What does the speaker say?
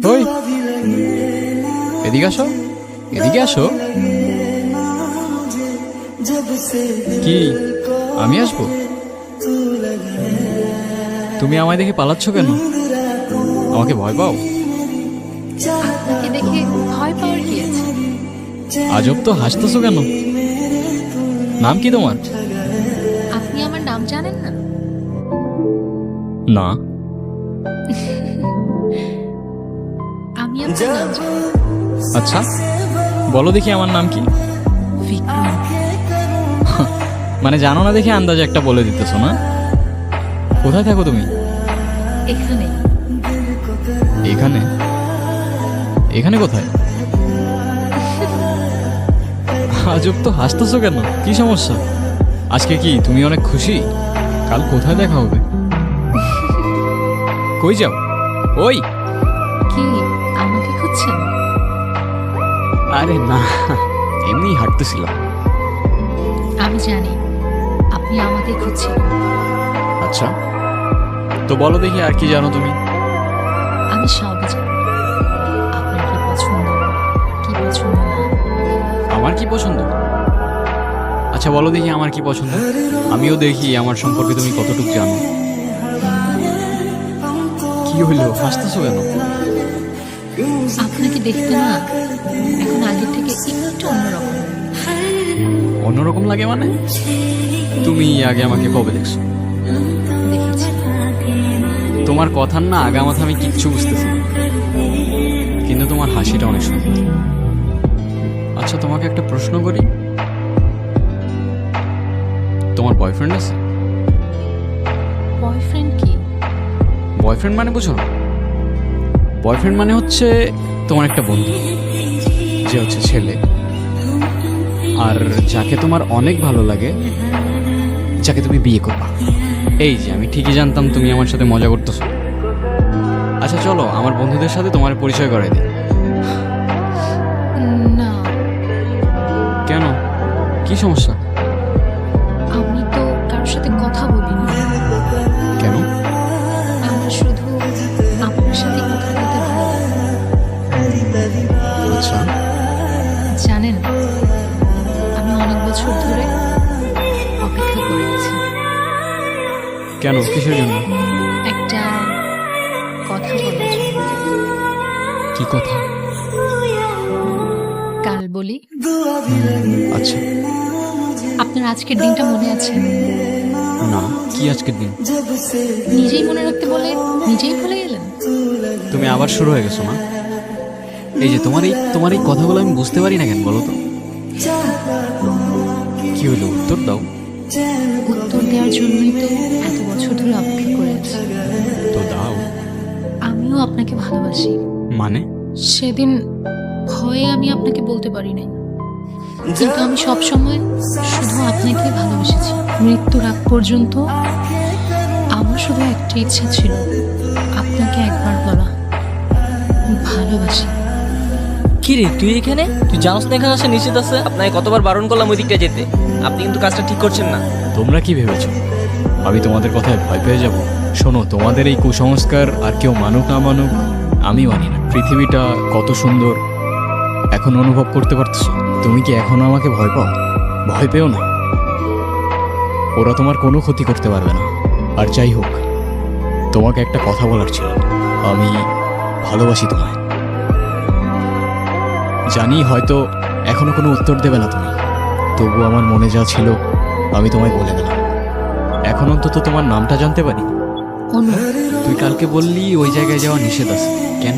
ওই এদিকে আসো, এদিকে আসো। কি আমি আসবো? তুমি আমায় দেখে পালাচ্ছ কেন? আমাকে ভয় পাও? আপনাকে দেখে ভয় পাওয়ার কি আছে? আজব তো, হাসতেছো কেন? নাম কি তোমার? আপনি আমার নাম জানেন না? না। আমি আপনার নাম জানি। আচ্ছা বলো দেখি আমার নাম কি? বিক্রম। মানে জানো না দেখে আন্দাজে একটা বলে দিতেছো না? কোথায় থাকো তুমি? এখানে। এখানে? এখানে কোথায়? আজব তো, হাসতেছো কেন? কি সমস্যা? আজকে কি তুমি অনেক খুশি? কাল কোথায় দেখা হবে? কই যাও? ওই কি আমাকে খুঁজছেন? আরে না, এমনি হাঁটতেছিলাম। আমি জানি আপনি আমাকে খুঁজছেন। আচ্ছা তো বলো দেখি আর কি জানো তুমি? আমি সব জানি। আপনার কি পছন্দ, কি পছন্দ না। আমার কি পছন্দ? আচ্ছা বলো দেখি আমার কি পছন্দ, আমিও দেখি আমার সম্পর্কে তুমি কতটুকু জানো। কি হইলো, হাসতেছো কেন? আপনাকে দেখতে না এখন আগের থেকে একটু অন্যরকম। অন্যরকম লাগে মানে? তুমি আগে আমাকে কবে দেখছো? দেখেছি। তোমার কথার না আগামাথা আমি কিচ্ছু বুঝতেছি না। কিন্তু তোমার হাসিটা অনেক সুন্দর। আচ্ছা তোমাকে একটা প্রশ্ন করি, তোমার বয়ফ্রেন্ড আছে? বয়ফ্রেন্ড কি? বয়ফ্রেন্ড মানে বুঝো না? বয়ফ্রেন্ড মানে হচ্ছে তোমার একটা বন্ধু, যে হচ্ছে ছেলে, আর যাকে তোমার অনেক ভালো লাগে, যাকে তুমি বিয়ে করবা। এই যে আমি ঠিকই জানতাম তুমি আমার সাথে মজা করতেছো। আচ্ছা চলো আমার বন্ধুদের সাথে তোমার পরিচয় করাই দিই। না, কেন, কি সমস্যা? আমি তো কারোর সাথে কথা বলিনি। কেন? আমার শুধু আপনার সাথে কথা বলতে ভালো লাগে। আচ্ছা জানেন, আমি অনেক বছর ধরে অপেক্ষা করে আছি কেন, কিসের জন্য? একটা কথা বলার জন্য। কি কথা? কাল বলি। আচ্ছা আপনার আজকের দিনটা মনে আছে? না, কি আজকের দিন? নিজেই মনে রাখতে বলে নিজেই ভুলে গেলেন। তুমি আবার শুরু হয়ে গেছো না? এই যে তোমার এই কথাগুলো আমি বুঝতে পারি না কেন বলো তো? কি হলো, উত্তর দাও। উত্তর দেওয়ার জন্যই তো এত বছর ধরে অপেক্ষা করে আছি। তো দাও। আমিও আপনাকে ভালোবাসি। মানে? সেদিন ভয়ে আমি আপনাকে বলতে পারি নাই, কিন্তু আমি সব সময় শুধু আপনাকেই ভালোবেসেছি। মৃত্যুর আগ পর্যন্ত আমার শুধু একটা ইচ্ছা ছিল, আপনাকে একবার বলা ভালোবাসি। কি রে তুই এখানে? তুই জানোস না এখানে আসা নিষেধ আছে? আপনাকে কতবার বারণ করলাম ওই দিকটা যেতে, আপনি কিন্তু কাজটা ঠিক করছেন না। তোমরা কি ভেবেছো আমি তোমাদের কথায় ভয় পেয়ে যাব? শোনো, তোমাদের এই কুসংস্কার আর কেউ মানুক না মানুক আমি মানি না। পৃথিবীটা কত সুন্দর এখন অনুভব করতে পারতেছো। তুমি কি এখনো আমাকে ভয় পাও? ভয় পেও না, ওরা তোমার কোনো ক্ষতি করতে পারবে না। আর যাই হোক, তোমাকে একটা কথা বলার ছিল, আমি ভালোবাসি তোমায়। জানি হয়তো এখনো কোনো উত্তর দেবে না তুমি, তবু আমার মনে যা ছিল আমি তোমায় বলে গেলাম। এখন অন্তত তোমার নামটা জানতে পারি? অনু। তুই কালকে বললি ওই জায়গায় যাওয়া নিষেধ আছে, কেন